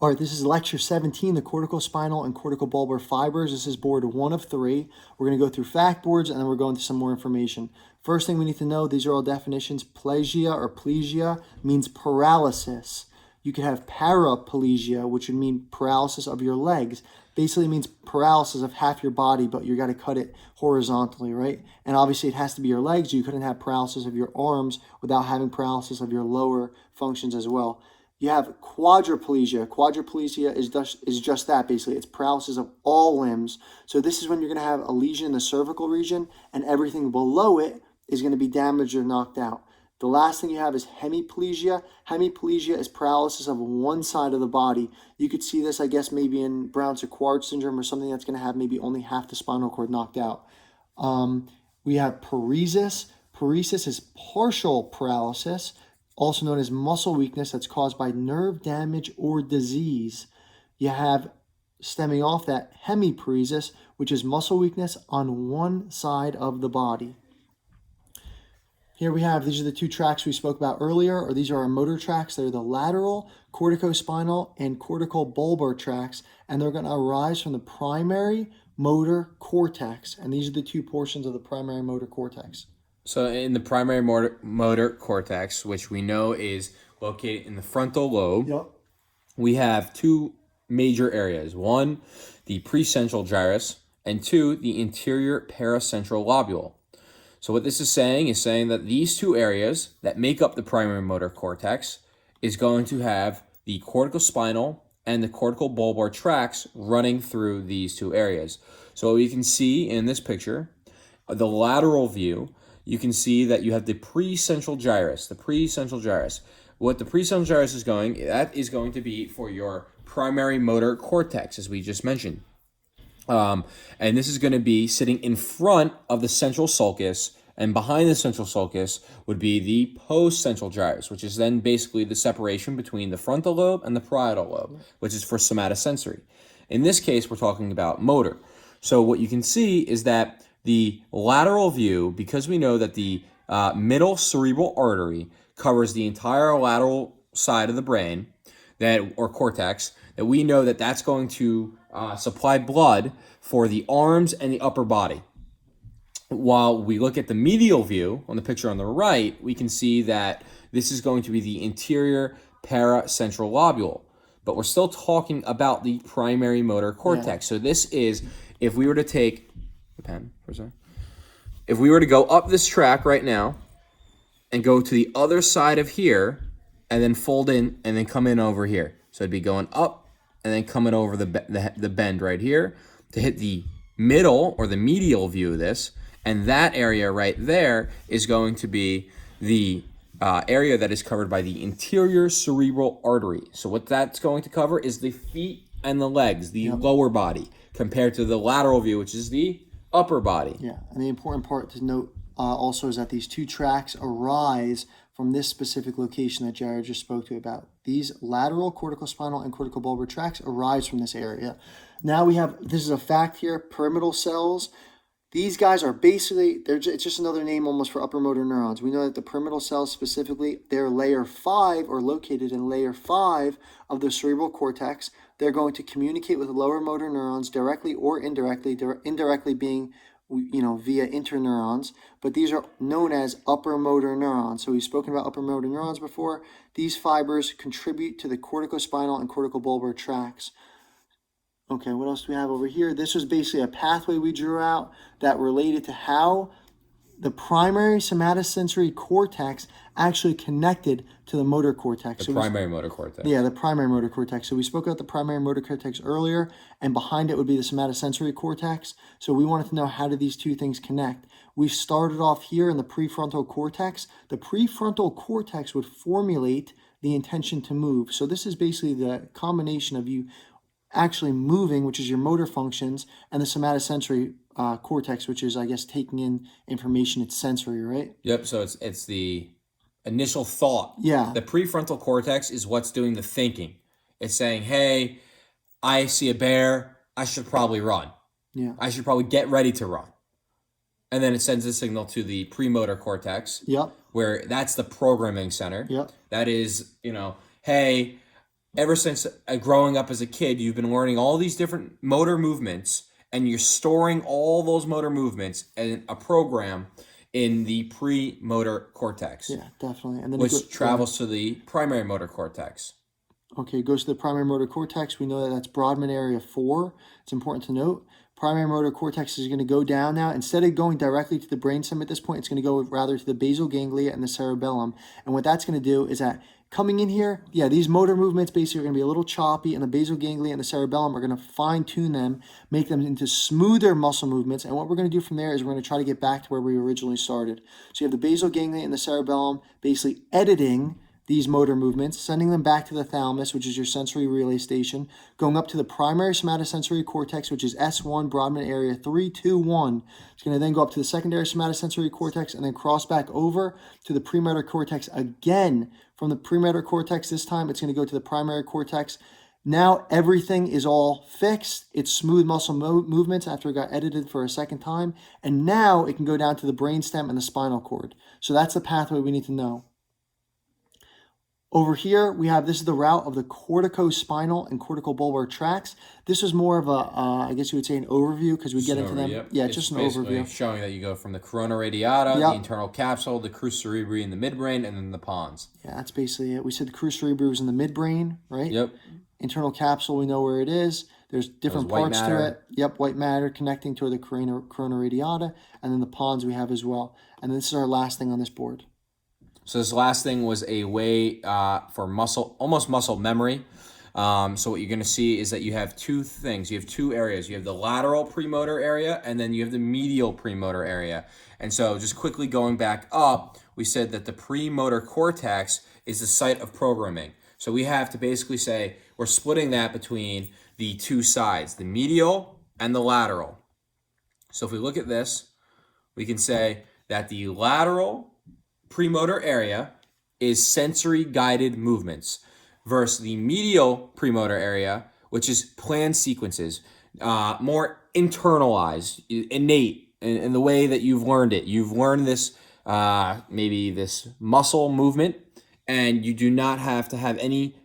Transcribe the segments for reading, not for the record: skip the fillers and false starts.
All right, this is lecture 17, the corticospinal and corticobulbar fibers. This is board 1 of 3. We're going to go through fact boards and then we're going to some more information. First thing we need to know, these are all definitions. Plegia or plegia means paralysis. You could have paraplegia, which would mean paralysis of your legs. Basically means paralysis of half your body, but you got to cut it horizontally, right? And obviously it has to be your legs. You couldn't have paralysis of your arms without having paralysis of your lower functions as well. You have quadriplegia. Quadriplegia is just that, basically. It's paralysis of all limbs. So this is when you're going to have a lesion in the cervical region, and everything below it is going to be damaged or knocked out. The last thing you have is hemiplegia. Hemiplegia is paralysis of one side of the body. You could see this, I guess, maybe in Brown-Séquard syndrome or something that's going to have maybe only half the spinal cord knocked out. We have paresis. Paresis is partial paralysis, also known as muscle weakness, that's caused by nerve damage or disease. You have, stemming off that, hemiparesis, which is muscle weakness on one side of the body. Here we have, these are the two tracks we spoke about earlier, or these are our motor tracks. They're the lateral, corticospinal, and corticobulbar tracks, and they're going to arise from the primary motor cortex. And these are the two portions of the primary motor cortex. So in the primary motor cortex, which we know is located in the frontal lobe, we have two major areas. One, the precentral gyrus, and two, the anterior paracentral lobule. So what this is saying that these two areas that make up the primary motor cortex is going to have the corticospinal and the corticobulbar tracts running through these two areas. So what you can see in this picture, the lateral view, you can see that you have the precentral gyrus. What the precentral gyrus is going to be for your primary motor cortex, as we just mentioned. And this is going to be sitting in front of the central sulcus, and behind the central sulcus would be the postcentral gyrus, which is then basically the separation between the frontal lobe and the parietal lobe, which is for somatosensory. In this case, we're talking about motor. So what you can see is that the lateral view, because we know that the middle cerebral artery covers the entire lateral side of the brain, or cortex, that we know that that's going to supply blood for the arms and the upper body. While we look at the medial view on the picture on the right, we can see that this is going to be the anterior paracentral lobule. But we're still talking about the primary motor cortex. Yeah. So this is, if we were to take the pen for a second. If we were to go up this track right now and go to the other side of here and then fold in and then come in over here. So it'd be going up and then coming over the bend right here to hit the middle or the medial view of this. And that area right there is going to be the area that is covered by the anterior cerebral artery. So what that's going to cover is the feet and the legs, the lower body, compared to the lateral view, which is the upper body. Yeah, and the important part to note also is that these two tracks arise from this specific location that Jared just spoke to about. These lateral corticospinal and corticobulbar tracks arise from this area. Now we have, this is a fact here, pyramidal cells. These guys are basically, it's just another name almost for upper motor neurons. We know that the pyramidal cells specifically, they're layer 5 or located in layer 5 of the cerebral cortex. They're going to communicate with lower motor neurons directly or indirectly, indirectly being, via interneurons. But these are known as upper motor neurons. So we've spoken about upper motor neurons before. These fibers contribute to the corticospinal and corticobulbar tracts. Okay, what else do we have over here? This was basically a pathway we drew out that related to how the primary somatosensory cortex actually connected to the motor cortex. The primary motor cortex. Yeah, the primary motor cortex. So we spoke about the primary motor cortex earlier, and behind it would be the somatosensory cortex. So we wanted to know, how do these two things connect? We started off here in the prefrontal cortex. The prefrontal cortex would formulate the intention to move. So this is basically the combination of you actually moving, which is your motor functions, and the somatosensory cortex, which is, I guess, taking in information. It's sensory, right? Yep. So it's the initial thought. Yeah. The prefrontal cortex is what's doing the thinking. It's saying, hey, I see a bear. I should probably run. Yeah. I should probably get ready to run. And then it sends a signal to the premotor cortex. Yep. Where that's the programming center. Yep. That is, hey, ever since growing up as a kid, you've been learning all these different motor movements, and you're storing all those motor movements in a program in the premotor cortex, Yeah, definitely. And then which travels to the primary motor cortex. Okay, it goes to the primary motor cortex. We know that that's Brodmann area 4. It's important to note. Primary motor cortex is going to go down now. Instead of going directly to the brainstem at this point, it's going to go rather to the basal ganglia and the cerebellum. And what that's going to do is that coming in here, yeah, these motor movements basically are going to be a little choppy, and the basal ganglia and the cerebellum are going to fine tune them, make them into smoother muscle movements. And what we're going to do from there is we're going to try to get back to where we originally started. So you have the basal ganglia and the cerebellum basically editing these motor movements, sending them back to the thalamus, which is your sensory relay station, going up to the primary somatosensory cortex, which is S1, Brodmann area 3, 2, 1. It's going to then go up to the secondary somatosensory cortex and then cross back over to the premotor cortex again. From the premotor cortex this time, it's going to go to the primary cortex. Now everything is all fixed. It's smooth muscle movements after it got edited for a second time. And now it can go down to the brainstem and the spinal cord. So that's the pathway we need to know. Over here, we have, this is the route of the corticospinal and corticobulbar tracts. This is more of a, I guess you would say an overview, because we get into them. Yep. Yeah, it's just an basically overview. showing that you go from the corona radiata, Yep. the internal capsule, the crus cerebri in the midbrain, and then the pons. Yeah, that's basically it. We said the crus cerebri was in the midbrain, right? Yep. Internal capsule, we know where it is. There's different parts to it. Yep, white matter connecting to the corona radiata, and then the pons we have as well. And this is our last thing on this board. So this last thing was a way for almost muscle memory. So what you're going to see is that you have two things. You have two areas. You have the lateral premotor area, and then you have the medial premotor area. And so just quickly going back up, we said that the premotor cortex is the site of programming. So we have to basically say we're splitting that between the two sides, the medial and the lateral. So if we look at this, we can say that the lateral premotor area is sensory guided movements versus the medial premotor area, which is planned sequences, more internalized, innate in the way that you've learned it. You've learned this, maybe this muscle movement, and you do not have to have any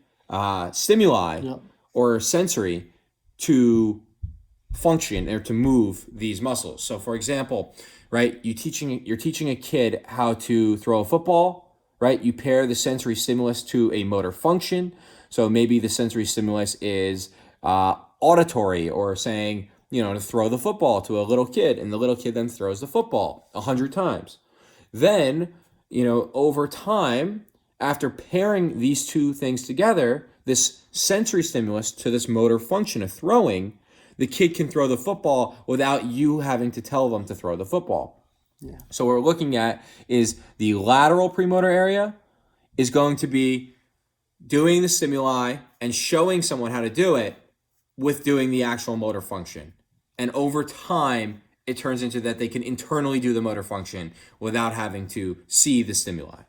stimuli Yep. or sensory to function or to move these muscles. So for example, right, you're teaching a kid how to throw a football, right? You pair the sensory stimulus to a motor function. So maybe the sensory stimulus is auditory, or saying, to throw the football to a little kid, and the little kid then throws the football 100 times. Then, over time, after pairing these two things together, this sensory stimulus to this motor function of throwing, the kid can throw the football without you having to tell them to throw the football. Yeah. So what we're looking at is the lateral premotor area is going to be doing the stimuli and showing someone how to do it with doing the actual motor function. And over time, it turns into that they can internally do the motor function without having to see the stimuli.